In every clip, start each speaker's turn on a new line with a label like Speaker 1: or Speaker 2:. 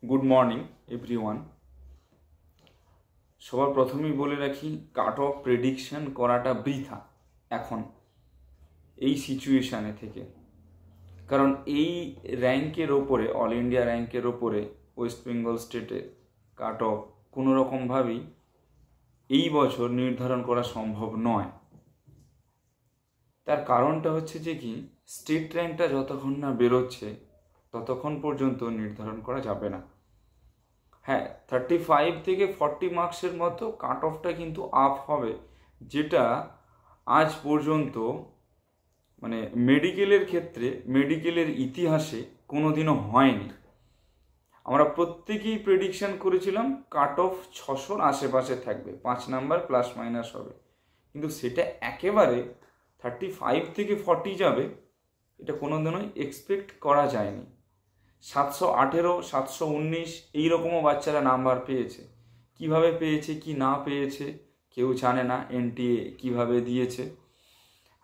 Speaker 1: Good morning everyone. সবার প্রথমেই বলে রাখি, কাট অফ প্রেডিকশন করাটা বৃথা এখন এই সিচুয়েশানে থেকে। কারণ এই র্যাঙ্কের ওপরে, অল ইন্ডিয়া র্যাঙ্কের ওপরে ওয়েস্ট বেঙ্গল স্টেটের কাট অফ কোনো রকমভাবেই এই বছর নির্ধারণ করা সম্ভব নয়। তার কারণটা হচ্ছে যে কি, স্টেট র্যাঙ্কটা যতক্ষণ না বেরোচ্ছে ততক্ষণ পর্যন্ত নির্ধারণ করা যাবে না। হ্যাঁ, 35 থেকে 40 মার্কসের মতো কাট অফটা কিন্তু আপ হবে, যেটা আজ পর্যন্ত মানে মেডিকেলের ক্ষেত্রে, মেডিকেলের ইতিহাসে কোনোদিনও হয়নি। আমরা প্রত্যেকেই প্রেডিকশন করেছিলাম কাট অফ 600-র আশেপাশে থাকবে, 5 নাম্বার প্লাস মাইনাস হবে, কিন্তু সেটা একেবারে 35 থেকে 40 যাবে এটা কোনোদিনই এক্সপেক্ট করা যায়নি। 718, 719 এইরকমও বাচ্চারা নাম্বার পেয়েছে। কিভাবে পেয়েছে কি না পেয়েছে কেউ জানে না, এনটিএ কিভাবে দিয়েছে।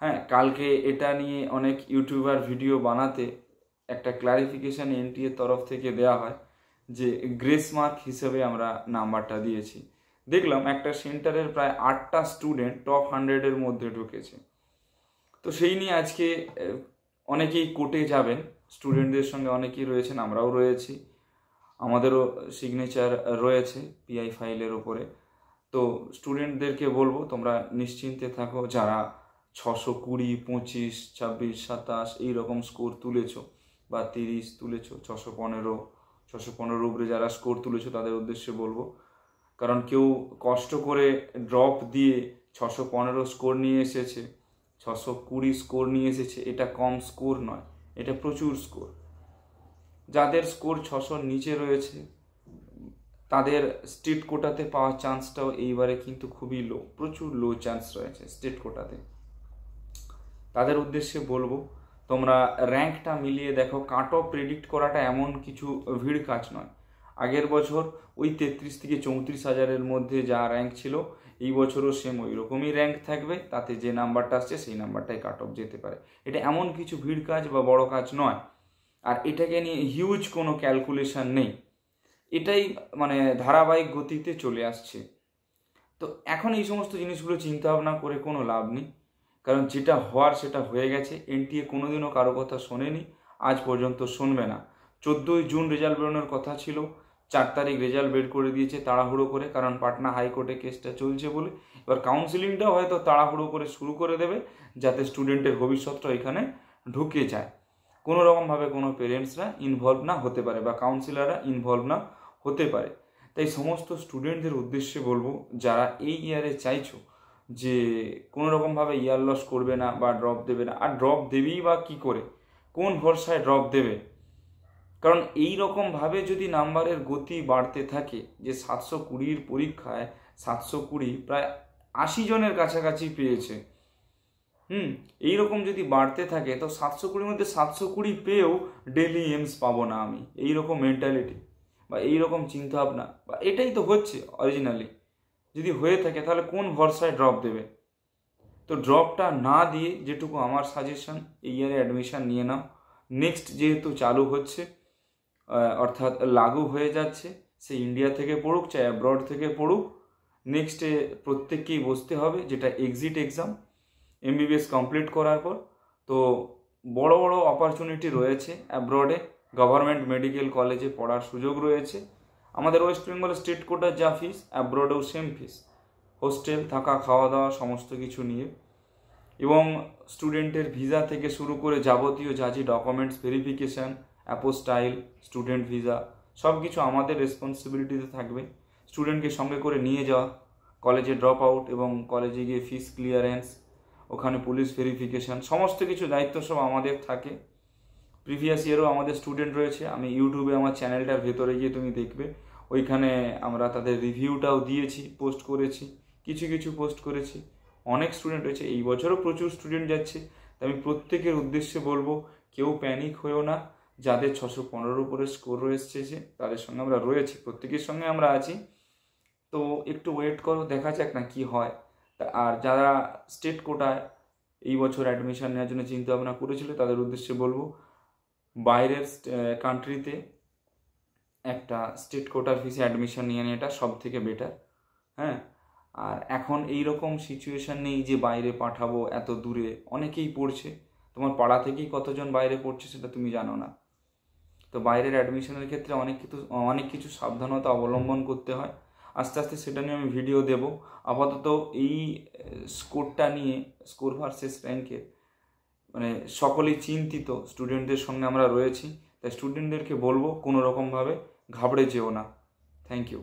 Speaker 1: হ্যাঁ, কালকে এটা নিয়ে অনেক ইউটিউবার ভিডিও বানাতে একটা ক্লারিফিকেশান এনটিএর তরফ থেকে দেওয়া হয় যে গ্রেস মার্ক হিসেবে আমরা নাম্বারটা দিয়েছি। দেখলাম একটা সেন্টারের প্রায় 8টা স্টুডেন্ট টপ 100-এর মধ্যে ঢুকেছে। তো সেই নিয়ে আজকে অনেকেই কোর্টে যাবেন, স্টুডেন্টদের সঙ্গে অনেকেই রয়েছেন, আমরাও রয়েছি, আমাদেরও সিগনেচার রয়েছে পিআই ফাইলের ওপরে। তো স্টুডেন্টদেরকে বলবো তোমরা নিশ্চিন্তে থাকো, যারা 620, 25, 26, 27 এইরকম স্কোর তুলেছো বা 30 তুলেছো, 615 উপরে যারা স্কোর তুলেছো তাদের উদ্দেশ্যে বলবো, কারণ কেউ কষ্ট করে ড্রপ দিয়ে 615 স্কোর নিয়ে এসেছে, 620 স্কোর নিয়ে এসেছে, এটা কম স্কোর নয়, এটা প্রচুর স্কোর। যাদের স্কোর 600-র নিচে রয়েছে তাদের স্টেট কোটাতে পাওয়ার চান্সটাও এইবারে কিন্তু খুবই লো, প্রচুর লো চান্স রয়েছে স্টেট কোটাতে। তাদের উদ্দেশ্যে বলবো তোমরা র্যাঙ্কটা মিলিয়ে দেখো। কাট অফ প্রেডিক্ট করাটা এমন কিছু ভিড় কাজ নয়। আগের বছর ওই 33 থেকে 34 হাজারের মধ্যে যা র্যাঙ্ক ছিল, এই বছরও সেম ওই রকমই র্যাঙ্ক থাকবে, তাতে যে নাম্বারটা আসছে সেই নাম্বারটাই কাট অফ যেতে পারে। এটা এমন কিছু ভিড় কাজ বা বড় কাজ নয়, আর এটাকে নিয়ে হিউজ কোনো ক্যালকুলেশন নেই, এটাই মানে ধারাবাহিক গতিতে চলে আসছে। তো এখন এই সমস্ত জিনিসগুলো চিন্তা ভাবনা করে কোনো লাভ নেই, কারণ যেটা হওয়ার সেটা হয়ে গেছে। এনটিএ কোনোদিনও কারো কথা শোনেনি, আজ পর্যন্ত শুনবে না। 14ই জুন রেজাল্ট বেরোনোর কথা ছিল, 4 তারিখ রেজাল্ট বের করে দিয়েছে তাড়াহুড়ো করে, কারণ পাটনা হাইকোর্টে কেসটা চলছে বলে। এবার কাউন্সিলিংটাও হয়তো তাড়াহুড়ো করে শুরু করে দেবে, যাতে স্টুডেন্টের ভবিষ্যৎটা এখানে ঢুকে যায়, কোনো রকমভাবে কোনো পেরেন্টসরা ইনভলভ না হতে পারে বা কাউন্সিলাররা ইনভলভ না হতে পারে। তাই সমস্ত স্টুডেন্টদের উদ্দেশ্যে বলবো, যারা এই ইয়ারে চাইছো যে কোনো রকমভাবে ইয়ার লস করবে না বা ড্রপ দেবে না, আর ড্রপ দেবেই বা কী করে, কোন ভরসায় ড্রপ দেবে? কারণ এই রকমভাবে যদি নাম্বারের গতি বাড়তে থাকে, যে 720-র পরীক্ষায় 720 প্রায় 80 জনের কাছাকাছি পেয়েছে, এইরকম যদি বাড়তে থাকে তো 720-র মধ্যে 720 পেয়েও ডেলি এমস পাবো না আমি, এইরকম মেন্টালিটি বা এইরকম চিন্তাভাবনা, বা এটাই তো হচ্ছে অরিজিনালি। যদি হয়ে থাকে তাহলে কোন ভরসায় ড্রপ দেবে? তো ড্রপটা না দিয়ে যেটুকু আমার সাজেশন, এই ইয়ারে অ্যাডমিশান নিয়ে নাও। নেক্সট যেহেতু চালু হচ্ছে, অর্থাৎ লাগু হয়ে যাচ্ছে, সে ইন্ডিয়া থেকে পড়ুক চাই অ্যাব্রড থেকে পড়ুক, নেক্সটে প্রত্যেককেই বসতে হবে, যেটা এক্সিট এক্সাম এমবিবিএস কমপ্লিট করার পর। তো বড় বড় অপরচুনিটি রয়েছে অ্যাব্রডে, গভর্নমেন্ট মেডিকেল কলেজে পড়ার সুযোগ রয়েছে। আমাদের ওয়েস্ট বেঙ্গল স্টেট কোটার যা ফিস, অ্যাব্রডেও সেম ফিস, হোস্টেল, থাকা, খাওয়া দাওয়া সমস্ত কিছু নিয়ে, এবং স্টুডেন্টের ভিসা থেকে শুরু করে যাবতীয় যা যে documents verification, apostille, student visa, সব কিছু আমাদের রেসপন্সিবিলিটিতে থাকবে। স্টুডেন্টকে সঙ্গে করে নিয়ে যাওয়া, কলেজে ড্রপ আউট এবং কলেজে গিয়ে ফিস ক্লিয়ারেন্স, ওখানে পুলিশ ভেরিফিকেশান, সমস্ত কিছু দায়িত্ব সব আমাদের থাকে। প্রিভিয়াস ইয়ারও আমাদের স্টুডেন্ট রয়েছে, আমি ইউটিউবে আমার চ্যানেলটার ভেতরে গিয়ে তুমি দেখবে, ওইখানে আমরা তাদের রিভিউটাও দিয়েছি, পোস্ট করেছি, কিছু কিছু পোস্ট করেছি। অনেক স্টুডেন্ট রয়েছে, এই বছরও প্রচুর স্টুডেন্ট যাচ্ছে। তাই আমি প্রত্যেকের উদ্দেশ্যে বলবো, কেউ প্যানিক হয়েও না। যাদের 615-র উপরে স্কোর রয়েছে তাদের সঙ্গে আমরা রয়েছি, প্রত্যেকের সঙ্গে আমরা আছি। তো একটু ওয়েট করো, দেখা যাক না কি হয়। আর যারা স্টেট কোটায় এই বছর অ্যাডমিশন নেওয়ার জন্য চিন্তা ভাবনা করেছিল তাদের উদ্দেশ্যে বলবো, বাইরের কান্ট্রিতে একটা স্টেট কোটার ফিসে অ্যাডমিশন নিয়ে নেওয়াটা সব থেকে বেটার। হ্যাঁ, আর এখন এই রকম সিচুয়েশান নেই যে বাইরে পাঠাবো এত দূরে, অনেকেই পড়ছে, তোমার পাড়া থেকেই কতজন বাইরে পড়ছে সেটা তুমি জানো না। তো বাইরের অ্যাডমিশনের ক্ষেত্রে অনেক কিছু সাবধানতা অবলম্বন করতে হয়। আস্তে আস্তে সেটা নিয়ে আমি ভিডিও দেব। আপাতত এই স্কোরটা নিয়ে, স্কোর ভার্সেস র্যাঙ্কের, মানে সকলেই চিন্তিত, স্টুডেন্টদের সঙ্গে আমরা রয়েছি, তাই স্টুডেন্টদেরকে বলবো কোনো রকমভাবে ঘাবড়ে যেও না। Thank you.